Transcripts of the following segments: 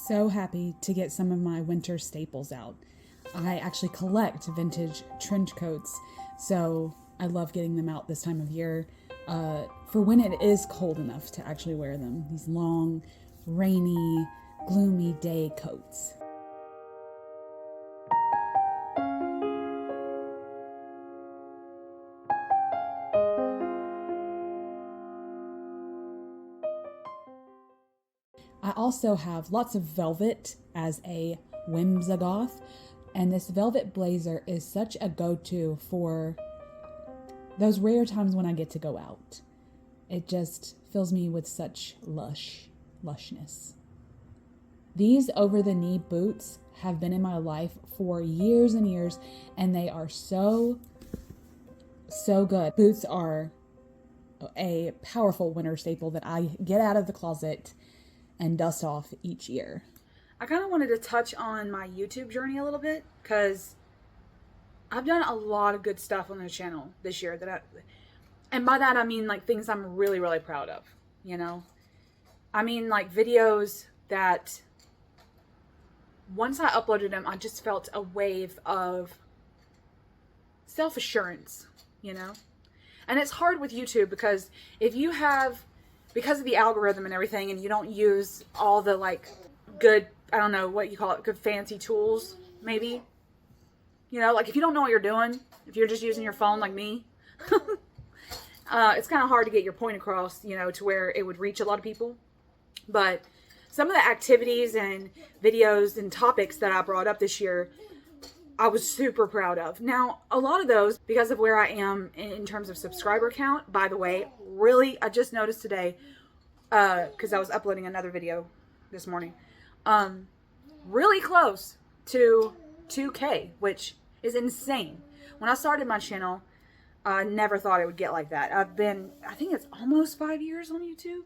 So happy to get some of my winter staples out. I actually collect vintage trench coats, so I love getting them out this time of year for when it is cold enough to actually wear them. These long, rainy, gloomy day coats. I also have lots of velvet as a whimsigoth, and this velvet blazer is such a go-to for those rare times when I get to go out. It just fills me with such lushness. These over-the-knee boots have been in my life for years and years, and they are so good. Boots are a powerful winter staple that I get out of the closet and dust off each year. I kind of wanted to touch on my YouTube journey a little bit because I've done a lot of good stuff on the channel this year and by that I mean like things I'm really, really proud of, you know? I mean like videos that once I uploaded them, I just felt a wave of self-assurance, you know? And it's hard with YouTube because because of the algorithm and everything, and you don't use all the like good, I don't know what you call it, good fancy tools, maybe. You know, like if you don't know what you're doing, if you're just using your phone like me, it's kind of hard to get your point across, you know, to where it would reach a lot of people. But some of the activities and videos and topics that I brought up this year, I was super proud of. Now, a lot of those, because of where I am in terms of subscriber count, by the way, really, I just noticed today, because I was uploading another video this morning, really close to 2K, which is insane. When I started my channel, I never thought it would get like that. I think it's almost 5 years on YouTube.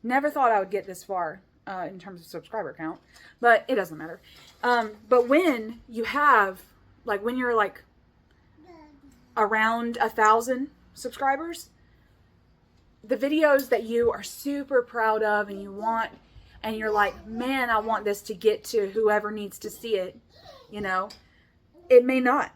Never thought I would get this far. In terms of subscriber count, but it doesn't matter. But when you have, like, when you're like around 1,000 subscribers, the videos that you are super proud of and you want, and you're like, man, I want this to get to whoever needs to see it, you know, it may not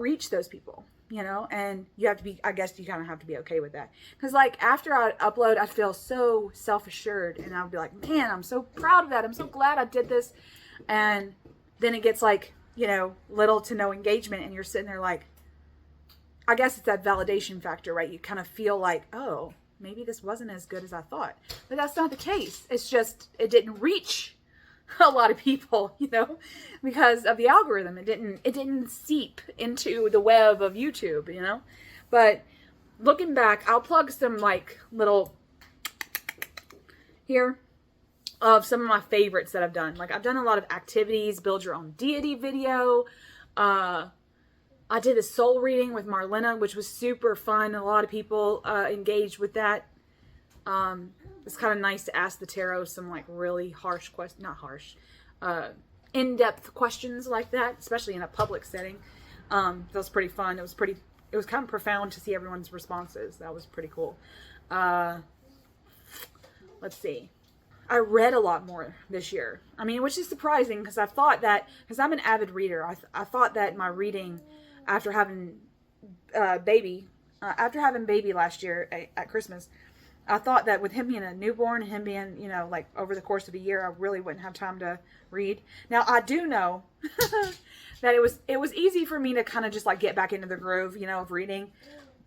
reach those people, you know, and you have to be, I guess you kind of have to be okay with that. Because like after I upload, I feel so self-assured and I'll be like, man, I'm so proud of that. I'm so glad I did this. And then it gets like, you know, little to no engagement and you're sitting there like, I guess it's that validation factor, right? You kind of feel like, oh, maybe this wasn't as good as I thought. But that's not the case. It's just, it didn't reach a lot of people, you know, because of the algorithm. It didn't seep into the web of YouTube, you know. But looking back, I'll plug some like little here of some of my favorites that I've done. Like I've done a lot of activities, build your own deity video. I did a soul reading with Marlena, which was super fun. A lot of people engaged with that. It's kind of nice to ask the tarot some like really harsh questions, not harsh, in-depth questions like that, especially in a public setting. That was pretty fun. It was kind of profound to see everyone's responses. That was pretty cool. Let's see. I read a lot more this year. I mean, which is surprising because I thought that, because I'm an avid reader, I thought that my reading after having baby last year at Christmas, I thought that with him being a newborn and him being, you know, like over the course of a year, I really wouldn't have time to read. Now, I do know that it was easy for me to kind of just like get back into the groove, you know, of reading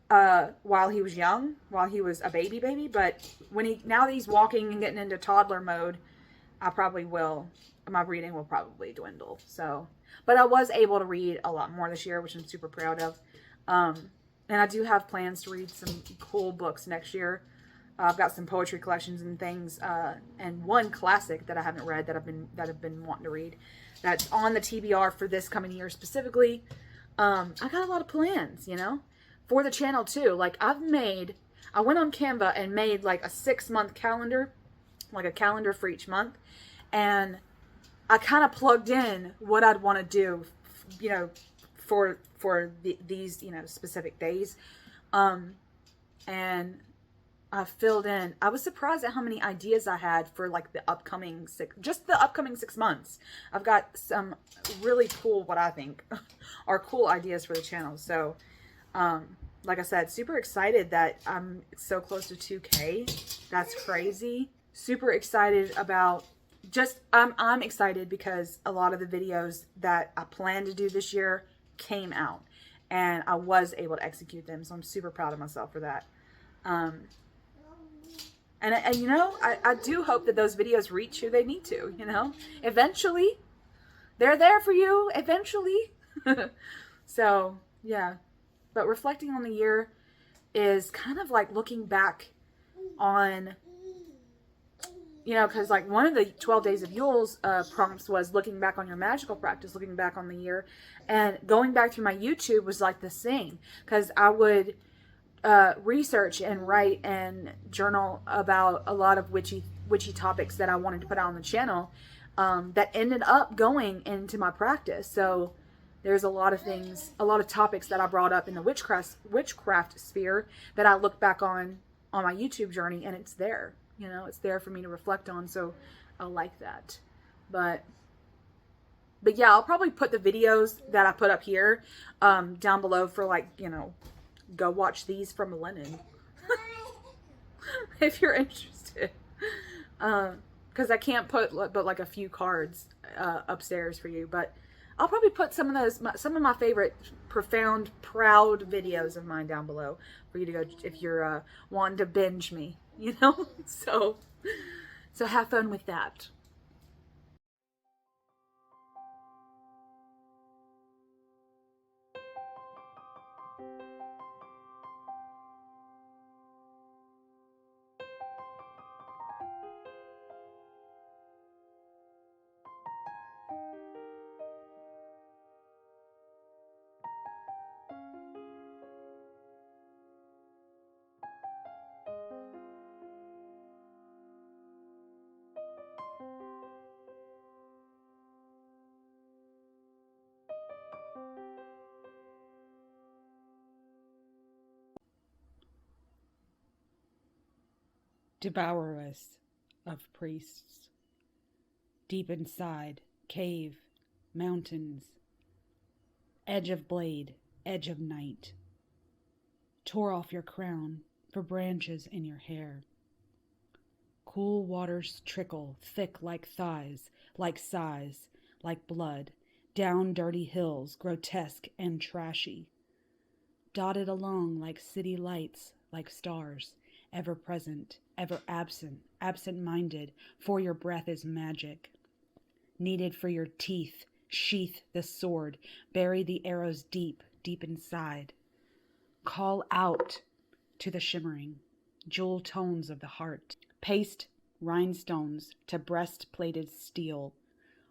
while he was young, while he was a baby. But now that he's walking and getting into toddler mode, my reading will probably dwindle. So, but I was able to read a lot more this year, which I'm super proud of. And I do have plans to read some cool books next year. I've got some poetry collections and things, and one classic that I haven't read that I've been wanting to read. That's on the TBR for this coming year specifically. I got a lot of plans, you know, for the channel too. Like I went on Canva and made like a 6-month calendar, like a calendar for each month, and I kind of plugged in what I'd want to do, you know, for, these, you know, specific days. And, you know, like I said, I got a lot of plans, you know, for the channel too. Like I've made a 6-month calendar, like a calendar for each month, and I kind of plugged in what I'd want to do, you know, for these, you know, specific days. And, you know, like I said, I got a lot of plans, you know, for the channel too. Like I've made a 6-month calendar, like a calendar for each month, and I kind of plugged in what I'd want to do, you know, for these, you know, specific days. I filled in. I was surprised at how many ideas I had for like the upcoming just the upcoming 6 months. I've got some really cool, what I think are cool ideas for the channel. So, like I said, super excited that I'm so close to 2K. That's crazy. Super excited about I'm excited because a lot of the videos that I planned to do this year came out and I was able to execute them. So I'm super proud of myself for that. And you know, I do hope that those videos reach who they need to, you know, eventually they're there for you eventually. So yeah, but reflecting on the year is kind of like looking back on, you know, because like one of the 12 Days of Yule's prompts was looking back on your magical practice, looking back on the year, and going back through my YouTube was like the same, because I would research and write and journal about a lot of witchy topics that I wanted to put out on the channel that ended up going into my practice. So there's a lot of things, a lot of topics that I brought up in the witchcraft sphere that I look back on my YouTube journey, and it's there, you know, it's there for me to reflect on. So I like that. But yeah, I'll probably put the videos that I put up here down below for, like, you know, go watch these from Lennon if you're interested, because I can't put but like a few cards upstairs for you, but I'll probably put some of those, some of my favorite profound, proud videos of mine down below for you to go if you're wanting to binge me, you know. So have fun with that. Devour us of priests, deep inside, cave, mountains, edge of blade, edge of night. Tore off your crown for branches in your hair. Cool waters trickle, thick like thighs, like sighs, like blood, down dirty hills, grotesque and trashy. Dotted along like city lights, like stars, ever present, ever absent, absent-minded, for your breath is magic. Needed for your teeth, sheath the sword, bury the arrows deep, deep inside. Call out to the shimmering, jewel tones of the heart. Paste rhinestones to breast-plated steel.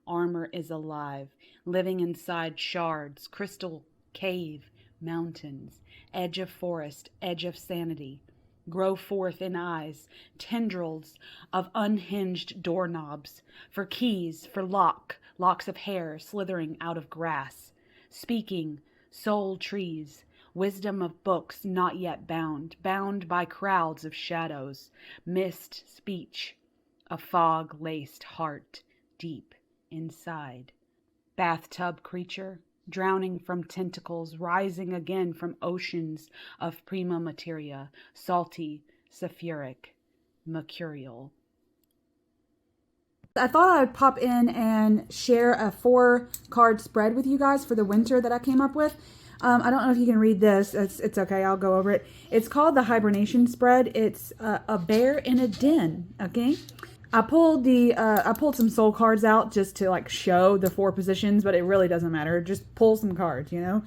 Armor is alive, living inside shards, crystal cave, mountains, edge of forest, edge of sanity. Grow forth in eyes, tendrils of unhinged doorknobs, for keys, for locks of hair slithering out of grass. Speaking, soul trees, wisdom of books not yet bound, bound by crowds of shadows, mist speech, a fog-laced heart deep inside. Bathtub creature, drowning from tentacles, rising again from oceans of prima materia, salty, sulfuric, mercurial. I thought I'd pop in and share a 4-card spread with you guys for the winter that I came up with. I don't know if you can read this. It's okay. I'll go over it. It's called the Hibernation spread. It's a bear in a den. Okay. I pulled some soul cards out just to like show the 4 positions, but it really doesn't matter. Just pull some cards, you know.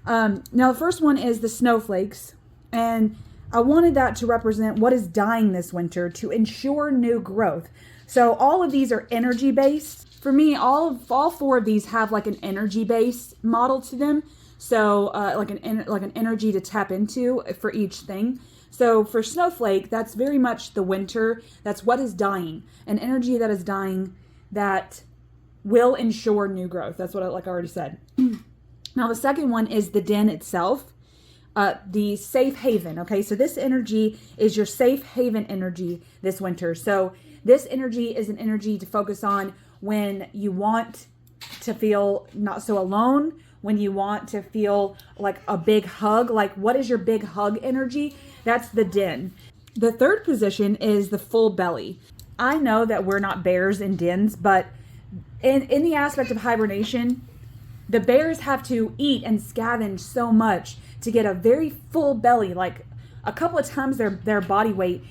Now the first one is the snowflakes, and I wanted that to represent what is dying this winter to ensure new growth. So all of these are energy based. For me, all 4 of these have like an energy base model to them. So like an energy to tap into for each thing. So for snowflake, that's very much the winter. That's what is dying. An energy that is dying that will ensure new growth. That's what I already said. Now the second one is the den itself. the safe haven. Okay, so this energy is your safe haven energy this winter. So this energy is an energy to focus on when you want to feel not so alone, when you want to feel like a big hug. Like, what is your big hug energy? That's the den. The third position is the full belly. I know that we're not bears in dens, but in the aspect of hibernation, the bears have to eat and scavenge so much to get a very full belly, like a couple of times their body weight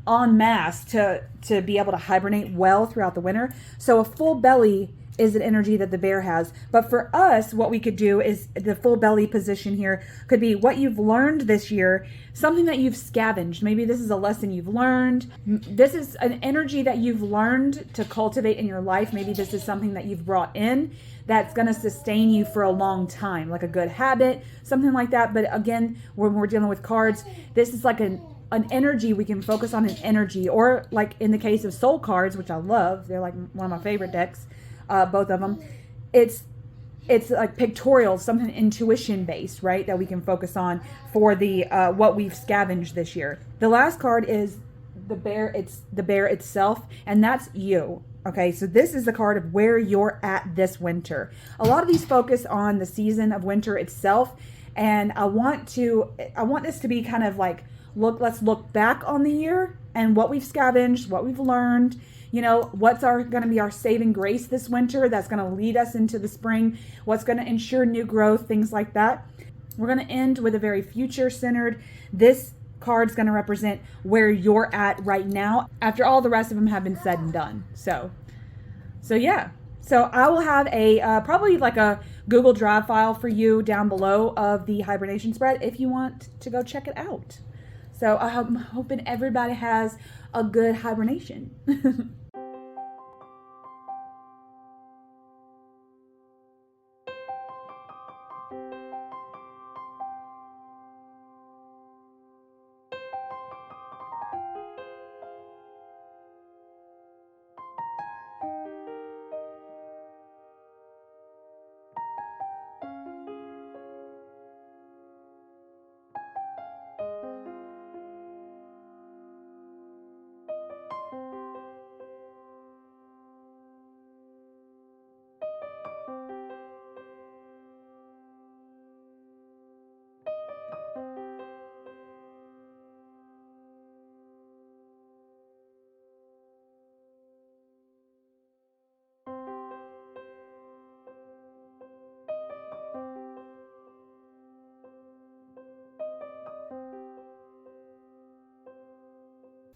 en masse to be able to hibernate well throughout the winter. So a full belly is an energy that the bear has. But for us, what we could do is the full belly position here could be what you've learned this year, something that you've scavenged. Maybe this is a lesson you've learned. This is an energy that you've learned to cultivate in your life. Maybe this is something that you've brought in that's going to sustain you for a long time, like a good habit, something like that. But again, when we're dealing with cards, this is like an energy. We can focus on an energy, or like in the case of soul cards, which I love, they're like one of my favorite decks, both of them. It's like pictorial, something intuition based, right? That we can focus on for the what we've scavenged this year. The last card is the bear. It's the bear itself, and that's you. Okay, so this is the card of where you're at this winter. A lot of these focus on the season of winter itself, and I want this to be kind of like, let's look back on the year and what we've scavenged, what we've learned, you know, what's going to be our saving grace this winter that's going to lead us into the spring, what's going to ensure new growth, things like that. We're going to end with a very future centered. This card's going to represent where you're at right now after all the rest of them have been said and done. So yeah. So I will have a probably like a Google Drive file for you down below of the hibernation spread if you want to go check it out. So I'm hoping everybody has a good hibernation.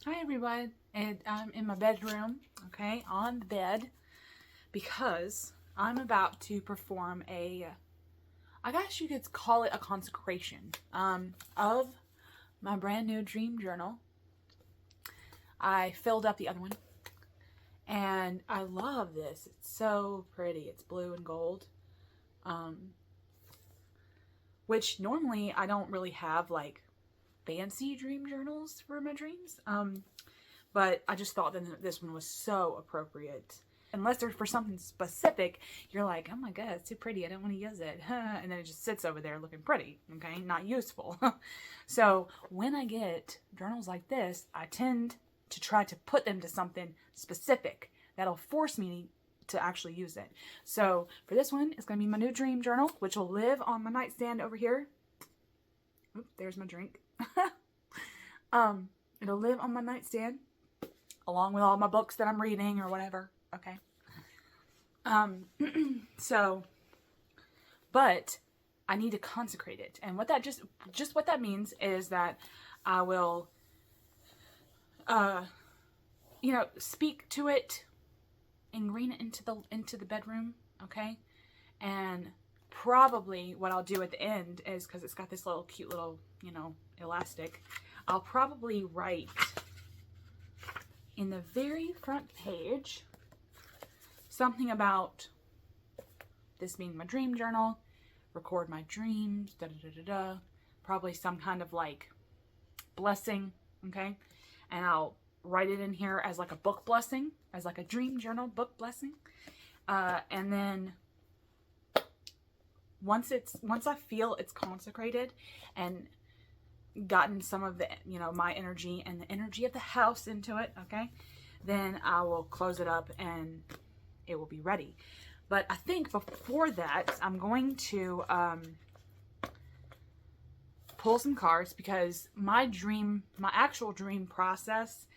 Hi everyone, and I'm in my bedroom, okay, on the bed, because I'm about to perform I guess you could call it a consecration, of my brand new dream journal. I filled up the other one, and I love this. It's so pretty. It's blue and gold, which normally I don't really have like fancy dream journals for my dreams, but I just thought that this one was so appropriate. Unless they're for something specific, you're like, oh my god, it's too pretty, I don't want to use it, and then it just sits over there looking pretty, okay, not useful. So when I get journals like this, I tend to try to put them to something specific that'll force me to actually use it. So for this one, it's going to be my new dream journal, which will live on my nightstand over here. Oop, there's my drink. It'll live on my nightstand along with all my books that I'm reading or whatever. Okay. So, but I need to consecrate it. And what that just what that means is that I will, you know, speak to it and green it into the bedroom. Okay. And probably what I'll do at the end is, because it's got this little cute little, you know, elastic, I'll probably write in the very front page something about this being my dream journal, record my dreams, da da da da da, probably some kind of like blessing, okay? And I'll write it in here as like a book blessing, as like a dream journal book blessing, and then once I feel it's consecrated and gotten some of the, my energy and the energy of the house into it, okay, then I will close it up and it will be ready. But I think before that, I'm going to pull some cards, because my actual dream process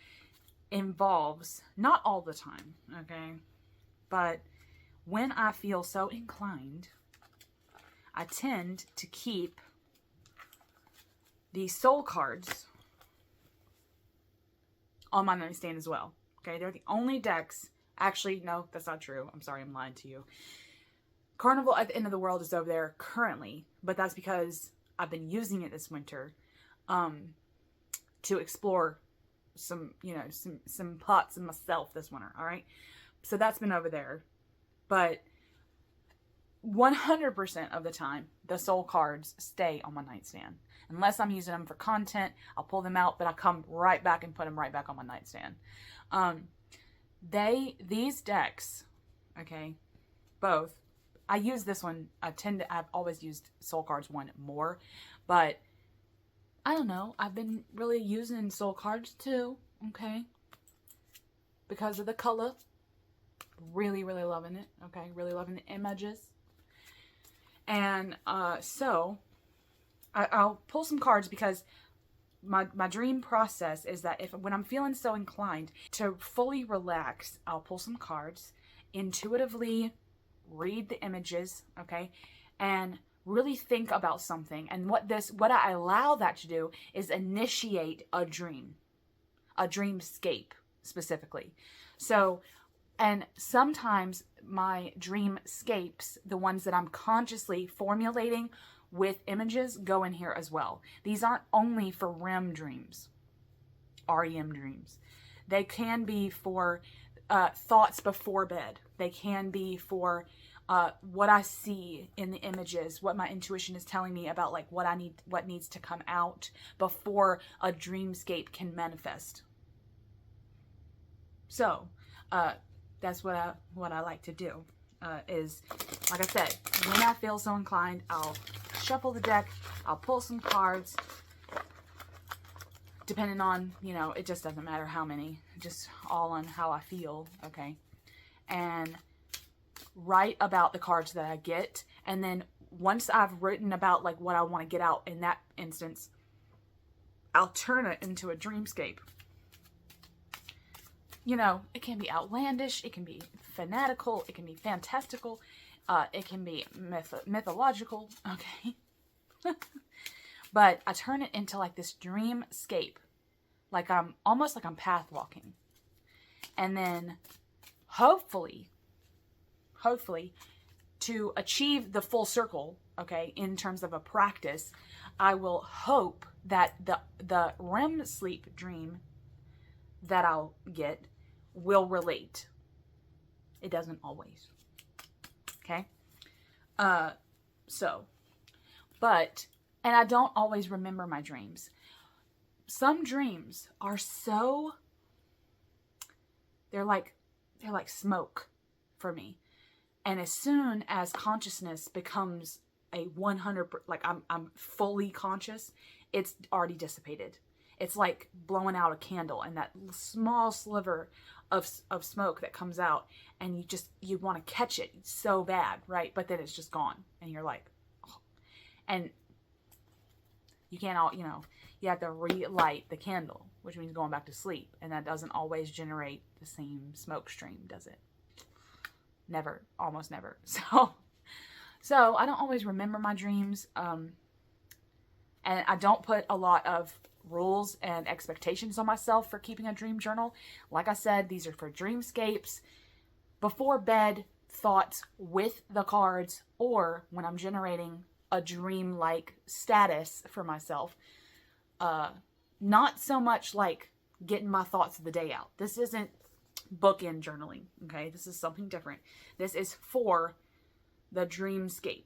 involves, not all the time, okay, but when I feel so inclined, I tend to keep these soul cards on my nightstand as well. Okay, they're the only decks. Actually, no, that's not true. I'm sorry, I'm lying to you. Carnival at the End of the World is over there currently, but that's because I've been using it this winter to explore some pots in myself this winter, all right? So that's been over there. But 100% of the time, the soul cards stay on my nightstand. Unless I'm using them for content, I'll pull them out, but I come right back and put them right back on my nightstand. These decks, okay, both, I use this one, I've always used Soul Cards 1 more, but I don't know, I've been really using Soul Cards 2, okay, because of the color. Really, really loving it, okay, really loving the images. And so I'll pull some cards, because my dream process is that when I'm feeling so inclined to fully relax, I'll pull some cards, intuitively read the images, okay, and really think about something. And what I allow that to do is initiate a dreamscape specifically. So, and sometimes my dreamscapes, the ones that I'm consciously formulating with images, go in here as well. These aren't only for REM dreams, REM dreams. They can be for thoughts before bed. They can be for what I see in the images, what my intuition is telling me about, like what needs to come out before a dreamscape can manifest. So that's what I like to do. Is, like I said, when I feel so inclined, I'll shuffle the deck, I'll pull some cards, depending on, it just doesn't matter how many, just all on how I feel, okay, and write about the cards that I get, and then once I've written about, like, what I want to get out in that instance, I'll turn it into a dreamscape. It can be outlandish, it can be fanatical, it can be fantastical, it can be mythological, okay? But I turn it into like this dreamscape, like I'm path walking. And then hopefully to achieve the full circle, okay, in terms of a practice, I will hope that the REM sleep dream that I'll get will relate. It doesn't always. Okay? And I don't always remember my dreams. Some dreams are so, they're like smoke for me. And as soon as consciousness becomes a 100, like I'm fully conscious, it's already dissipated. It's like blowing out a candle, and that small sliver of smoke that comes out, and you want to catch it so bad, right? But then it's just gone, and you're like, oh. And you can't you have to relight the candle, which means going back to sleep, and that doesn't always generate the same smoke stream, does it? Never, almost never. So I don't always remember my dreams, and I don't put a lot of rules and expectations on myself for keeping a dream journal. Like I said, these are for dreamscapes, before bed thoughts with the cards, or when I'm generating a dream-like status for myself. Not so much like getting my thoughts of the day out. This isn't bookend journaling, okay? This is something different. This is for the dreamscape.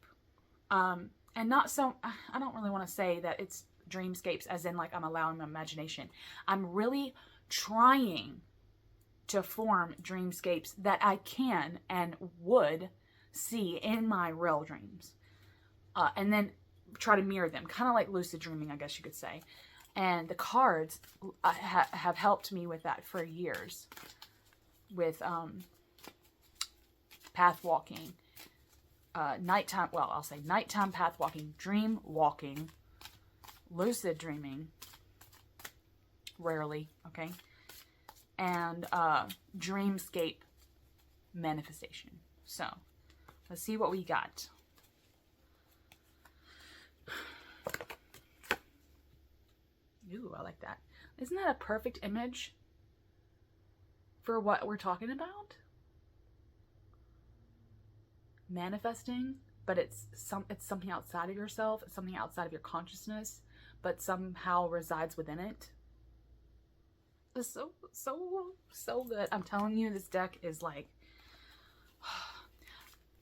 And not so, I don't really want to say that it's dreamscapes as in like I'm allowing my imagination. I'm really trying to form dreamscapes that I can and would see in my real dreams. and then try to mirror them, kind of like lucid dreaming, I guess you could say. And the cards have helped me with that for years, with path walking, nighttime, well, I'll say nighttime path walking, dream walking, lucid dreaming, rarely, okay, and dreamscape manifestation. So let's see what we got. Ooh, I like that. Isn't that a perfect image for what we're talking about? Manifesting, but it's something outside of yourself, it's something outside of your consciousness, but somehow resides within it. It's so good. I'm telling you, this deck is like,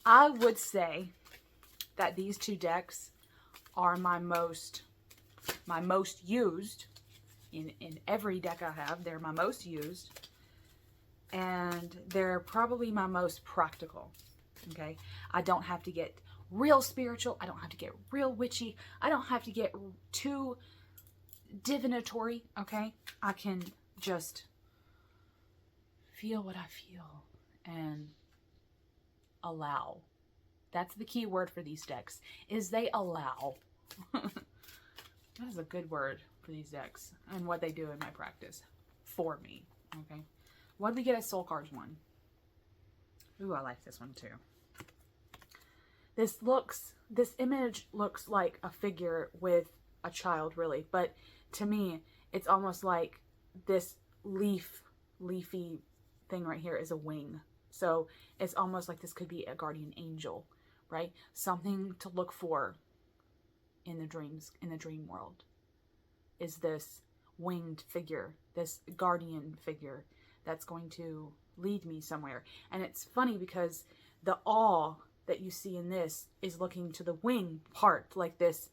I would say that these two decks are my most used in every deck I have. They're my most used, and they're probably my most practical. Okay, I don't have to get real spiritual, I don't have to get real witchy, I don't have to get too divinatory. Okay, I can just feel what I feel and allow. That's the key word for these decks, is they allow. That is a good word for these decks and what they do in my practice for me. Okay, what did we get as soul cards one? Ooh, I like this one too. This image looks like a figure with a child, really, but to me it's almost like this leafy thing right here is a wing. So it's almost like this could be a guardian angel, right? Something to look for in the dreams, in the dream world, is this winged figure, this guardian figure that's going to lead me somewhere. And it's funny because the awe that you see in this is looking to the wing part, like this.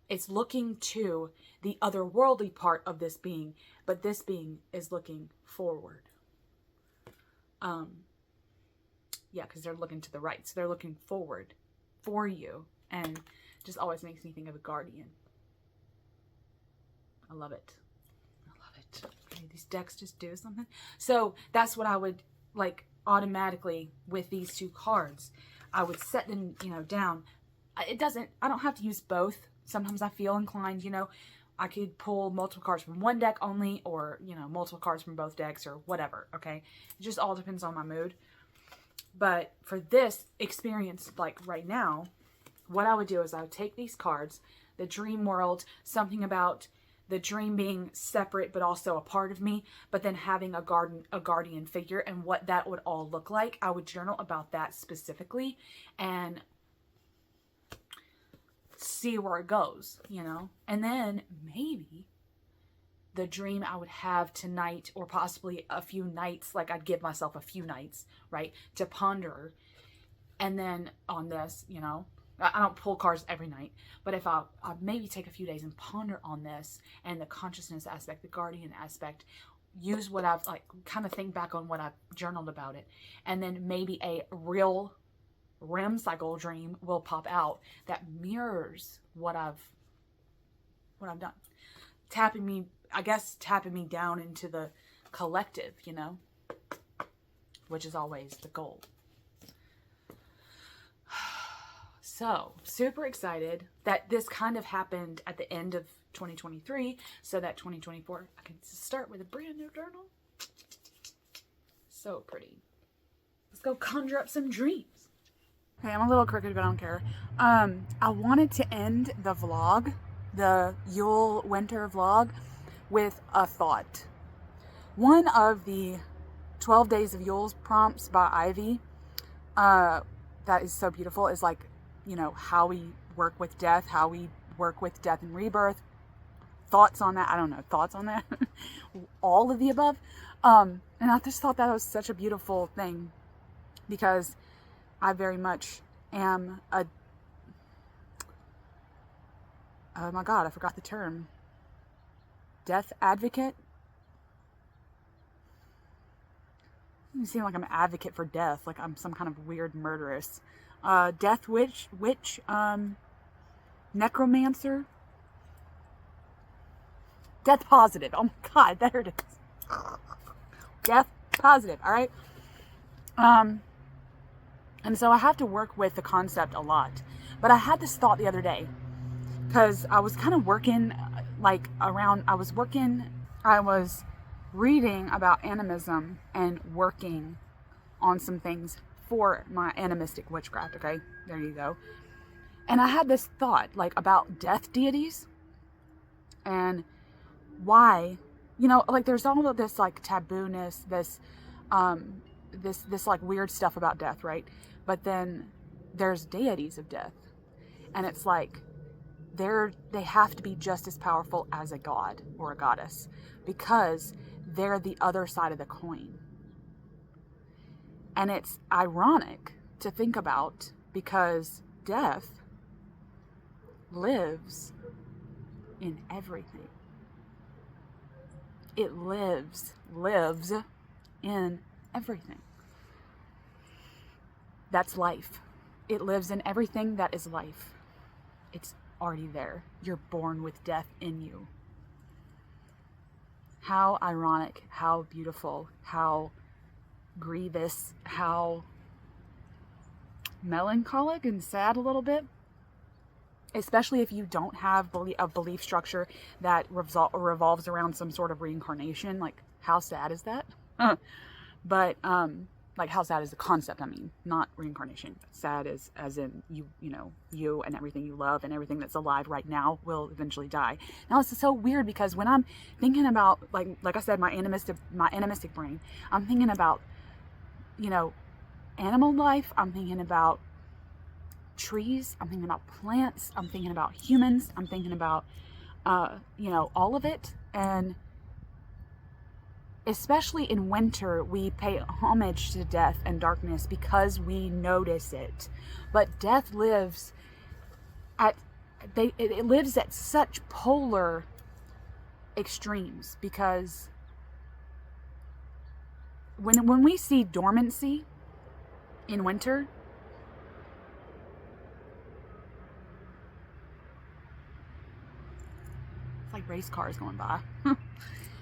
It's looking to the otherworldly part of this being, but this being is looking forward. Yeah, because they're looking to the right, so they're looking forward for you, and just always makes me think of a guardian. I love it. I love it. Okay, these decks just do something. So that's what I would like automatically with these two cards. I would set them, down. I don't have to use both. Sometimes I feel inclined, I could pull multiple cards from one deck only, or, multiple cards from both decks, or whatever, okay? It just all depends on my mood. But for this experience, like right now, what I would do is I would take these cards, the dream world, something about the dream being separate but also a part of me, but then having a guardian figure and what that would all look like. I would journal about that specifically and see where it goes, and then maybe the dream I would have tonight, or possibly a few nights, like I'd give myself a few nights, right, to ponder. And then on this, I don't pull cards every night, but if I'll maybe take a few days and ponder on this and the consciousness aspect, the guardian aspect, use what I've kind of think back on what I've journaled about it, and then maybe a real REM cycle dream will pop out that mirrors what I've done, tapping me down into the collective, which is always the goal. So, super excited that this kind of happened at the end of 2023, so that 2024, I can start with a brand new journal. So pretty. Let's go conjure up some dreams. Okay, I'm a little crooked, but I don't care. I wanted to end the vlog, the Yule winter vlog, with a thought. One of the 12 Days of Yule's prompts by Ivy, that is so beautiful, is like, how we work with death, how we work with death and rebirth. Thoughts on that? I don't know. Thoughts on that? All of the above. And I just thought that was such a beautiful thing, because I very much am a, oh my God, I forgot the term. Death advocate? You seem like I'm an advocate for death, like I'm some kind of weird murderess. Death witch, necromancer, death positive. Oh my God, there it is. Death positive. All right. And so I have to work with the concept a lot. But I had this thought the other day because I was kind of working I was reading about animism and working on some things for my animistic witchcraft. Okay, there you go. And I had this thought about death deities and why, there's all of this tabooness, this weird stuff about death, right? But then there's deities of death, and it's they have to be just as powerful as a god or a goddess because they're the other side of the coin. And it's ironic to think about because death lives in everything. It lives in everything. That's life. It lives in everything that is life. It's already there. You're born with death in you. How ironic, how beautiful, how grievous, how melancholic and sad a little bit. Especially if you don't have a belief structure that revolves around some sort of reincarnation. How sad is that? But how sad is the concept? I mean, not reincarnation. Sad as in you and everything you love and everything that's alive right now will eventually die. Now it's so weird because when I'm thinking about like I said, my animistic brain, I'm thinking about animal life. I'm thinking about trees. I'm thinking about plants. I'm thinking about humans. I'm thinking about all of it. And especially in winter, we pay homage to death and darkness because we notice it. But death lives it lives at such polar extremes because when we see dormancy in winter, it's like race cars going by.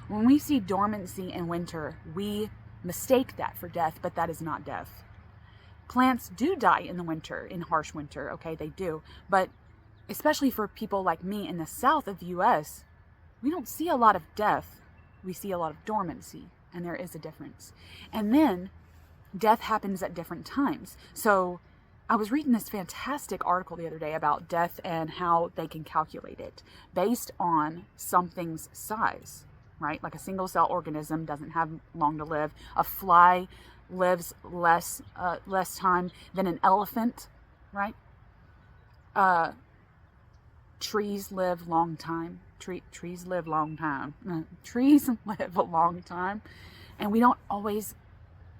When we see dormancy in winter, we mistake that for death, but that is not death. Plants do die in the winter, in harsh winter, okay, they do. But especially for people like me in the south of the U.S., we don't see a lot of death. We see a lot of dormancy, and there is a difference. And then death happens at different times. So I was reading this fantastic article the other day about death and how they can calculate it based on something's size. Right? Like a single cell organism doesn't have long to live. A fly lives less time than an elephant, right? Trees live long time. Trees live long time. Trees live a long time. And we don't always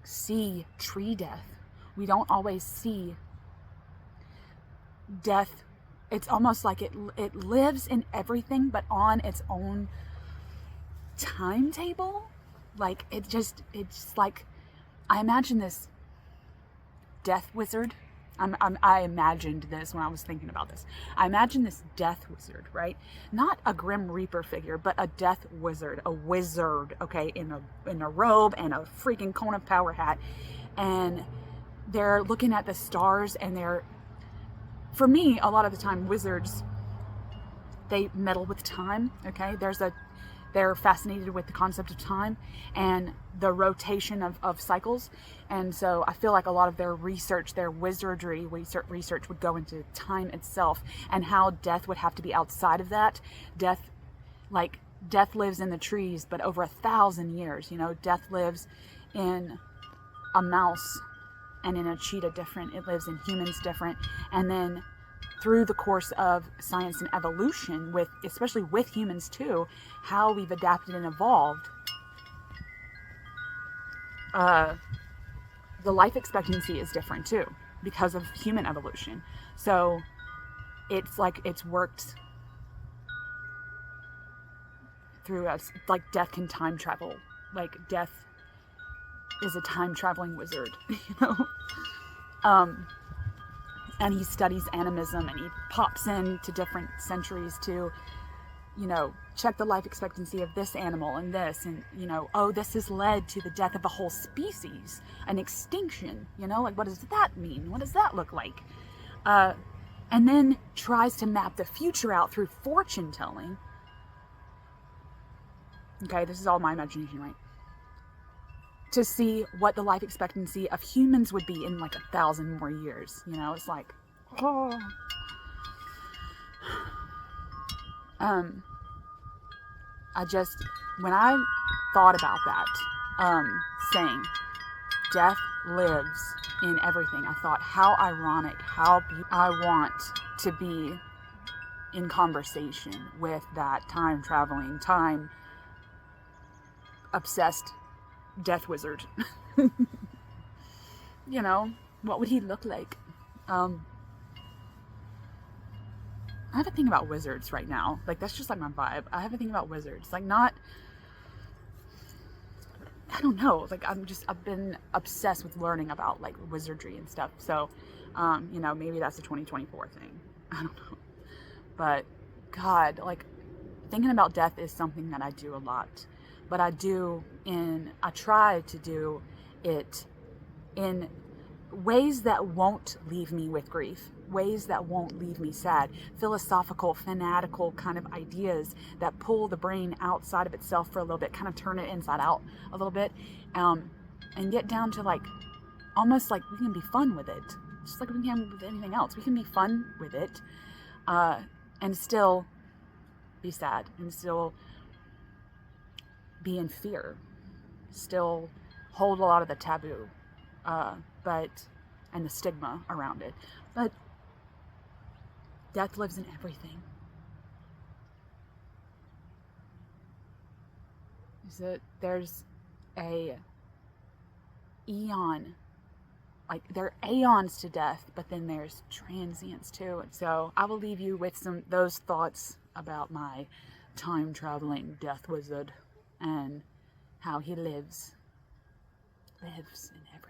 see tree death. We don't always see death. It's almost like it lives in everything, but on its own timetable. It's like I imagine this death wizard. I imagined this when I was thinking about this. I imagine this death wizard, right? Not a Grim Reaper figure, but a death wizard, okay, in a robe and a freaking cone of power hat, and they're looking at the stars, and for me, a lot of the time, wizards, they meddle with time. Okay, they're fascinated with the concept of time and the rotation of cycles. And so I feel like a lot of their research, their wizardry research would go into time itself and how death would have to be outside of that. Death lives in the trees, but over 1,000 years, death lives in a mouse and in a cheetah different. It lives in humans different. And then through the course of science and evolution, especially with humans too, how we've adapted and evolved, the life expectancy is different too because of human evolution. So it's like it's worked through us. Like death can time travel. Like death is a time traveling wizard, and he studies animism, and he pops into different centuries to, you know, check the life expectancy of this animal and this, and, you know, oh, this has led to the death of a whole species, an extinction, you know, like, what does that mean? What does that look like? And then tries to map the future out through fortune telling. Okay, this is all my imagination, right? To see what the life expectancy of humans would be in like 1,000 more years. You know, it's like, oh. When I thought about that, saying, death lives in everything, I thought, how ironic, I want to be in conversation with that time-traveling, time-obsessed death wizard. You know, what would he look like? I have a thing about wizards right now. Like, that's just like my vibe. I have a thing about wizards. Like, not, I don't know. Like, I've been obsessed with learning about like wizardry and stuff. So, you know, maybe that's a 2024 thing. I don't know. But God, like, thinking about death is something that I do a lot. But I try to do it in ways that won't leave me with grief, ways that won't leave me sad, philosophical, fanatical kind of ideas that pull the brain outside of itself for a little bit, kind of turn it inside out a little bit, and get down to like, almost like we can be fun with it, just like we can with anything else. We can be fun with it, and still be sad, and still be in fear, still hold a lot of the taboo, and the stigma around it. But death lives in everything. There's a eon, like there are aeons to death, but then there's transience too. And so I will leave you with those thoughts about my time-traveling death wizard and how he lives in everything.